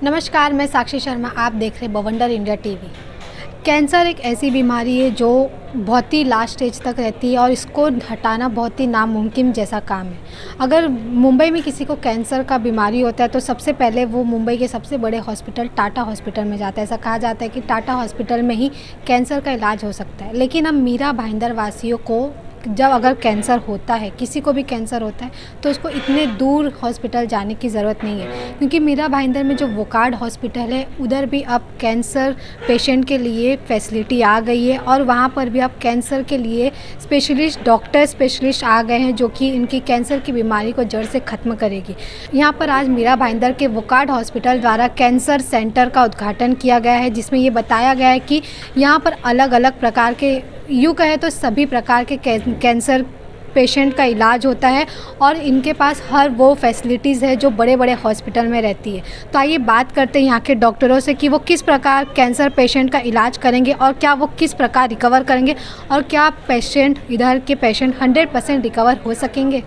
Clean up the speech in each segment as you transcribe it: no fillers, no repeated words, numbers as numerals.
नमस्कार, मैं साक्षी शर्मा। आप देख रहे बवंडर इंडिया टीवी। कैंसर एक ऐसी बीमारी है जो बहुत ही लास्ट स्टेज तक रहती है और इसको हटाना बहुत ही नामुमकिन जैसा काम है। अगर मुंबई में किसी को कैंसर का बीमारी होता है तो सबसे पहले वो मुंबई के सबसे बड़े हॉस्पिटल टाटा हॉस्पिटल में जाता है। ऐसा कहा जाता है कि टाटा हॉस्पिटल में ही कैंसर का इलाज हो सकता है। लेकिन अब मीरा भाईंदर वासियों को जब अगर कैंसर होता है, किसी को भी कैंसर होता है, तो उसको इतने दूर हॉस्पिटल जाने की ज़रूरत नहीं है, क्योंकि मीरा भाईंदर में जो वोकार्ड हॉस्पिटल है उधर भी अब कैंसर पेशेंट के लिए फैसिलिटी आ गई है और वहाँ पर भी अब कैंसर के लिए स्पेशलिस्ट आ गए हैं जो कि इनकी कैंसर की बीमारी को जड़ से ख़त्म करेगी। यहाँ पर आज मीरा भाईंदर के वोकार्ड हॉस्पिटल द्वारा कैंसर सेंटर का उद्घाटन किया गया है, जिसमें ये बताया गया है कि यहाँ पर अलग अलग प्रकार के, यूँ कहे तो सभी प्रकार के कैंसर पेशेंट का इलाज होता है और इनके पास हर वो फैसिलिटीज़ है जो बड़े बड़े हॉस्पिटल में रहती है। तो आइए बात करते हैं यहाँ के डॉक्टरों से कि वो किस प्रकार कैंसर पेशेंट का इलाज करेंगे और क्या वो किस प्रकार रिकवर करेंगे और क्या पेशेंट इधर के पेशेंट 100% रिकवर हो सकेंगे।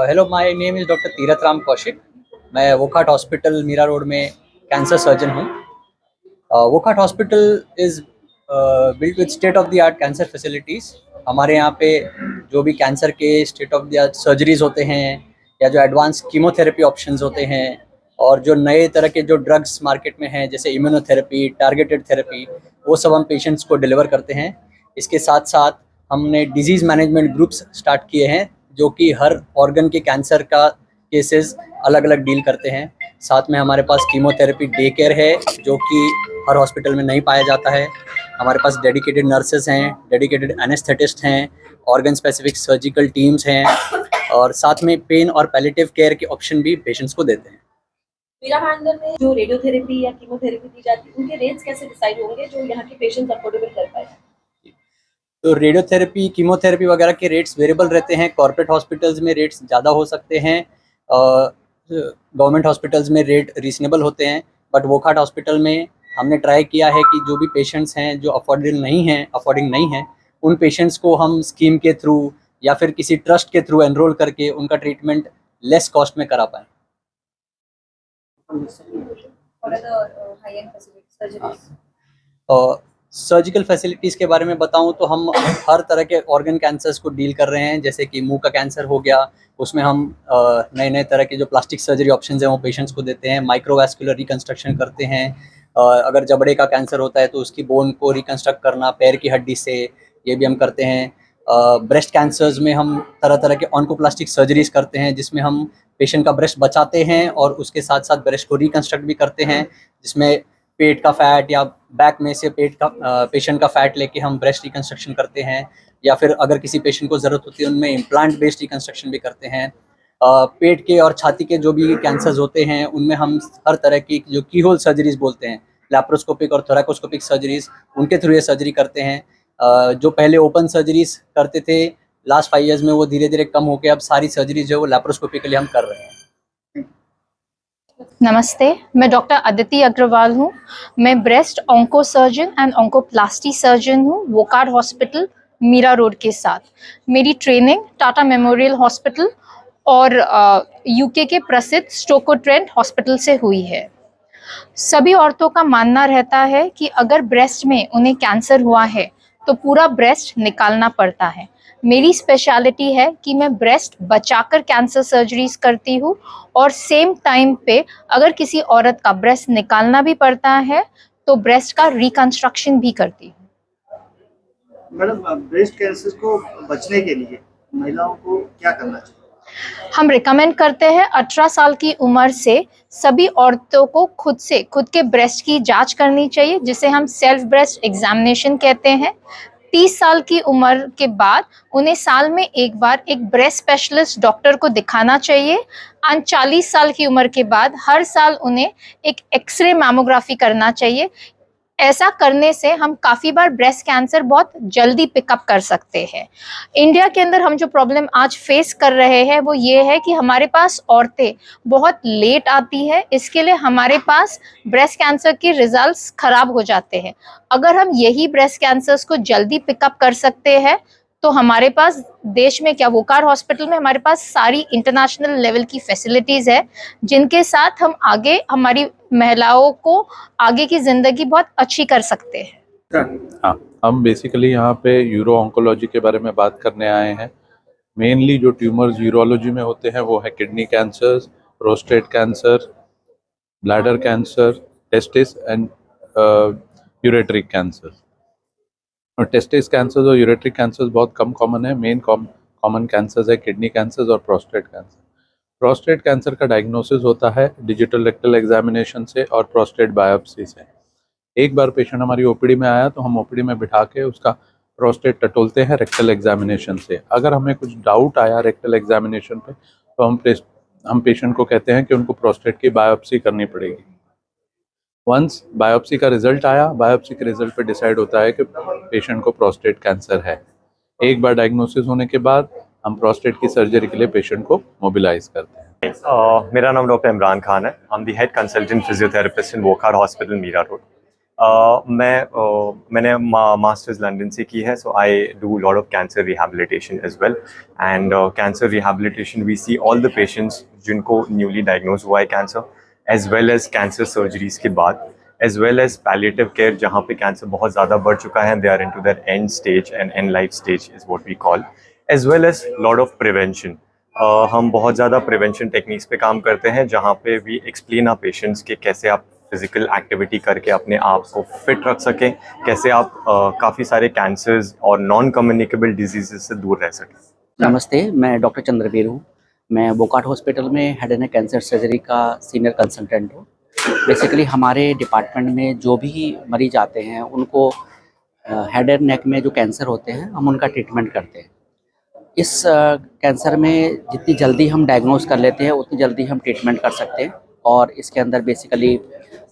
Hello, my name is doctor Tirath Ram Kaushik. मैं वोकार्ड हॉस्पिटल मीरा रोड में कैंसर सर्जन हूँ। Wockhardt hospital is built with state of the art cancer facilities. हमारे यहाँ पे जो भी कैंसर के state of the art surgeries होते हैं या जो एडवांस कीमोथेरेपी ऑप्शंस होते हैं और जो नए तरह के जो ड्रग्स मार्केट में हैं जैसे इम्यूनोथेरेपी, टारगेटेड थेरेपी, वो सब हम पेशेंट्स को डिलीवर करते हैं। इसके साथ साथ हमने डिजीज़ मैनेजमेंट ग्रुप्स स्टार्ट किए हैं जो कि हर ऑर्गन के कैंसर का केसेस अलग अलग डील करते हैं। साथ में हमारे पास कीमोथेरेपी डे केयर है जो कि हर हॉस्पिटल में नहीं पाया जाता है। हमारे पास डेडिकेटेड नर्सेस हैं, डेडिकेटेड एनेस्थेटिस्ट हैं, ऑर्गन स्पेसिफिक सर्जिकल टीम्स हैं और साथ में पेन और पैलिएटिव केयर के ऑप्शन भी पेशेंट्स को देते हैं। मीरा भाईंदर में जो रेडियोथेरेपी या कीमोथेरेपी दी जाती है उनके रेट्स कैसे डिसाइड होंगे जो यहाँ के पेशेंट्स अफोर्डेबल कर पाए? तो रेडियोथेरेपी, कीमोथेरेपी वगैरह के रेट्स वेरिएबल रहते हैं। कॉर्पोरेट हॉस्पिटल्स में रेट्स ज़्यादा हो सकते हैं, गवर्नमेंट हॉस्पिटल्स में रेट रीजनेबल होते हैं। बट वोकार्ड हॉस्पिटल में हमने ट्राई किया है कि जो भी पेशेंट्स हैं जो अफोर्डिंग नहीं हैं उन पेशेंट्स को हम स्कीम के थ्रू या फिर किसी ट्रस्ट के थ्रू एनरोल करके उनका ट्रीटमेंट लेस कॉस्ट में करा पाएँ। सर्जिकल फैसिलिटीज़ के बारे में बताऊं तो हम हर तरह के ऑर्गन कैंसर्स को डील कर रहे हैं। जैसे कि मुंह का कैंसर हो गया, उसमें हम नए नए तरह के जो प्लास्टिक सर्जरी ऑप्शंस हैं वो पेशेंट्स को देते हैं। माइक्रोवैस्कुलर रिकंस्ट्रक्शन करते हैं। अगर जबड़े का कैंसर होता है तो उसकी बोन को रिकंस्ट्रक्ट करना पैर की हड्डी से, ये भी हम करते हैं। ब्रेस्ट कैंसर्स में हम तरह तरह के ऑन्कोप्लास्टिक सर्जरीज करते हैं जिसमें हम पेशेंट का ब्रेस्ट बचाते हैं और उसके साथ साथ ब्रेस्ट को रिकंस्ट्रक्ट भी करते हैं, जिसमें पेट का फैट या बैक में से पेशेंट का फैट लेके हम ब्रेस्ट रिकंस्ट्रक्शन करते हैं। या फिर अगर किसी पेशेंट को ज़रूरत होती है उनमें इम्प्लांट बेस्ड रिकंस्ट्रक्शन भी करते हैं। पेट के और छाती के जो भी कैंसर्स होते हैं उनमें हम हर तरह की जो कीहोल सर्जरीज बोलते हैं, लैप्रोस्कोपिक और थोरैकोस्कोपिक सर्जरीज, उनके थ्रू ये सर्जरी करते हैं। जो पहले ओपन सर्जरीज करते थे लास्ट 5 इयर्स में, वो धीरे धीरे कम होकर अब सारी सर्जरी जो है वो लैप्रोस्कोपिकली हम कर रहे हैं। नमस्ते, मैं डॉक्टर अदिति अग्रवाल हूँ। मैं breast onco surgeon and oncoplasty surgeon हूँ वोकार्ड हॉस्पिटल मीरा रोड के साथ। मेरी ट्रेनिंग टाटा मेमोरियल हॉस्पिटल और यूके के प्रसिद्ध स्टोको ट्रेंट हॉस्पिटल से हुई है। सभी औरतों का मानना रहता है कि अगर ब्रेस्ट में उन्हें कैंसर हुआ है तो पूरा ब्रेस्ट निकालना पड़ता है। मेरी स्पेशलिटी है कि मैं ब्रेस्ट बचाकर कैंसर सर्जरीज करती हूँ और सेम टाइम पे अगर किसी औरत का ब्रेस्ट निकालना भी पड़ता है तो ब्रेस्ट का रिकंस्ट्रक्शन भी करती हूँ। मैडम, ब्रेस्ट कैंसर को बचने के लिए महिलाओं को क्या करना चाहिए? हम रिकमेंड करते हैं 18 साल की उम्र से सभी औरतों को खुद के ब्रेस्ट की जांच करनी चाहिए, जिसे हम सेल्फ ब्रेस्ट एग्जामिनेशन कहते हैं। 30 साल की उम्र के बाद उन्हें साल में एक बार एक ब्रेस्ट स्पेशलिस्ट डॉक्टर को दिखाना चाहिए। और 40 साल की उम्र के बाद हर साल उन्हें एक एक्सरे मैमोग्राफी करना चाहिए। ऐसा करने से हम काफ़ी बार ब्रेस्ट कैंसर बहुत जल्दी पिकअप कर सकते हैं। इंडिया के अंदर हम जो प्रॉब्लम आज फेस कर रहे हैं वो ये है कि हमारे पास औरतें बहुत लेट आती है, इसके लिए हमारे पास ब्रेस्ट कैंसर के रिजल्ट्स खराब हो जाते हैं। अगर हम यही ब्रेस्ट कैंसर्स को जल्दी पिकअप कर सकते हैं तो हमारे पास देश में क्या वोकार्ड हॉस्पिटल में हमारे पास सारी इंटरनेशनल लेवल की फैसिलिटीज़ है, जिनके साथ हम आगे हमारी महिलाओं को आगे की ज़िंदगी बहुत अच्छी कर सकते हैं। हाँ, हम बेसिकली यहाँ पे यूरो ऑन्कोलॉजी के बारे में बात करने आए हैं। मेनली जो ट्यूमर्स यूरोलॉजी में होते हैं वो है kidney cancer, prostate cancer, bladder cancer, testis and ureteric cancer. और टेस्टिस कैंसर और यूरेट्रिक कैंसर बहुत कम कॉमन है। मेन कॉमन कैंसर है किडनी कैंसर और प्रोस्टेट कैंसर। प्रोस्टेट कैंसर का डायग्नोसिस होता है डिजिटल रेक्टल एग्जामिनेशन से और प्रोस्टेट बायोप्सी से। एक बार पेशेंट हमारी ओपीडी में आया तो हम ओपीडी में बिठा के उसका प्रोस्टेट टटोलते हैं रेक्टल एग्जामिनेशन से। अगर हमें कुछ डाउट आया रेक्टल एग्जामिनेशन पे तो हम पेशेंट को कहते हैं कि उनको प्रोस्टेट की बायोप्सी करनी पड़ेगी। वंस बायोप्सी का रिजल्ट आया, बायोप्सी के रिजल्ट पे डिसाइड होता है कि पेशेंट को प्रोस्टेट कैंसर है। एक बार डायग्नोसिस होने के बाद हम प्रोस्टेट की सर्जरी के लिए पेशेंट को मोबिलाइज करते हैं। मेरा नाम डॉक्टर इमरान खान है। I am the head consultant physiotherapist in Wockhardt hospital Mira road. मैंने मास्टर्स लंदन से की है, so I do lot of cancer rehabilitation as well. And cancer rehabilitation we see all the patients जिनको न्यूली डायग्नोज हुआ है cancer, as well as cancer surgeries के बाद, as well as palliative care जहाँ पे कैंसर बहुत ज़्यादा बढ़ चुका है, they are into that end stage and end life stage is what we call, as well as lot of prevention. हम बहुत ज़्यादा प्रिवेंशन टेक्निक्स पे काम करते हैं जहाँ पे वी एक्सप्लेन आ पेशेंट्स के कैसे आप फिजिकल एक्टिविटी करके अपने आप को फिट रख सकें, कैसे आप काफ़ी सारे कैंसर्स और नॉन कम्युनिकेबल डिजीज़ से दूर रह सकें। नमस्ते, मैं डॉक्टर चंद्रवीर हूँ। मैं वोकार्ड हॉस्पिटल में head and neck cancer surgery का सीनियर कंसल्टेंट हूँ। बेसिकली हमारे डिपार्टमेंट में जो भी मरीज आते हैं उनको हेड एंड नेक में जो कैंसर होते हैं हम उनका ट्रीटमेंट करते हैं। इस कैंसर में जितनी जल्दी हम डायग्नोस कर लेते हैं उतनी जल्दी हम ट्रीटमेंट कर सकते हैं। और इसके अंदर बेसिकली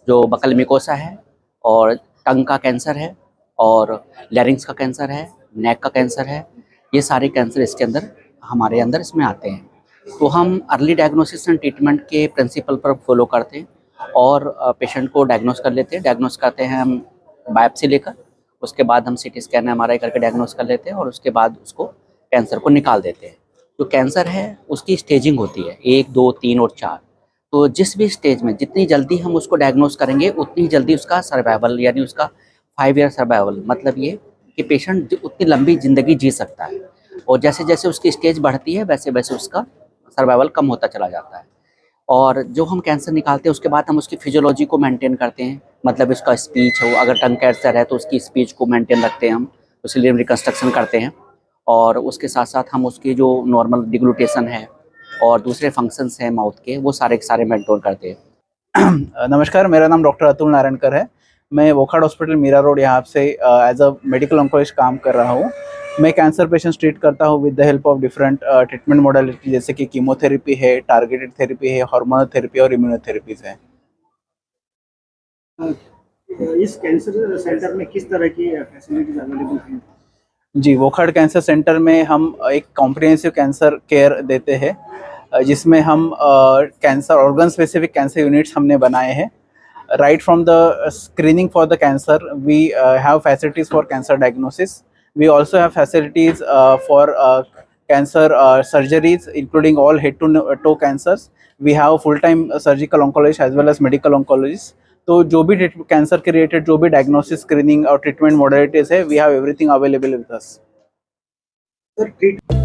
जो बकल मिकोसा है और टंग का कैंसर है और लैरिंग्स का कैंसर है, नेक का कैंसर है, ये सारे कैंसर इसके अंदर हमारे अंदर इसमें आते हैं। तो हम अर्ली डायग्नोसिस एंड ट्रीटमेंट के प्रिंसिपल पर फॉलो करते हैं और पेशेंट को डायग्नोस कर लेते हैं। डायग्नोस करते हैं हम बायोप्सी लेकर, उसके बाद हम सीटी स्कैन एमआरआई करके डायग्नोस कर लेते हैं और उसके बाद उसको कैंसर को निकाल देते हैं। जो कैंसर है उसकी स्टेजिंग होती है 1, 2, 3 और 4। तो जिस भी स्टेज में जितनी जल्दी हम उसको डायग्नोस करेंगे उतनी जल्दी उसका सर्वाइवल यानी उसका 5 ईयर सर्वाइवल, मतलब ये कि पेशेंट उतनी लंबी ज़िंदगी जी सकता है। और जैसे जैसे उसकी स्टेज बढ़ती है वैसे वैसे उसका सर्वाइवल कम होता चला जाता है। और जो हम कैंसर निकालते हैं उसके बाद हम उसकी फिजियोलॉजी को मेंटेन करते हैं, मतलब उसका स्पीच हो, अगर टंग कैंसर है तो उसकी स्पीच को मेंटेन रखते हैं हम, उसके लिए रिकन्स्ट्रक्शन करते हैं। और उसके साथ साथ हम उसकी जो नॉर्मल डिग्लूटेशन है और दूसरे फंक्शंस हैं माउथ के वो सारे मेंटेन करते हैं। नमस्कार, मेरा नाम डॉक्टर अतुल नारायणकर है। मैं वोकार्ड हॉस्पिटल मीरा रोड यहाँ से एज अ मेडिकल ऑन्कोलॉजिस्ट काम कर रहा हूँ। मैं कैंसर पेशेंट्स ट्रीट करता हूँ with the help of different treatment modality, जैसे कि कीमोथेरेपी है, टारगेटेड थेरेपी है, हार्मोनल थेरेपी और इम्यूनोथेरेपीज है। इस कैंसर सेंटर में किस तरह की फैसिलिटीज अवेलेबल हैं? जी, वोखाड कैंसर सेंटर में हम एक कॉम्प्रिहेंसिव कैंसर केयर देते हैं, जिसमें हम cancer organ specific cancer units हमने बनाए हैं. Right from the screening for the cancer, we have facilities for cancer diagnosis. We also have facilities for cancer surgeries, including all head to toe cancers. We have full-time surgical oncologists as well as medical oncologists. तो जो भी cancer के related जो भी diagnosis, screening और treatment modalities है, we have everything available with us. Sir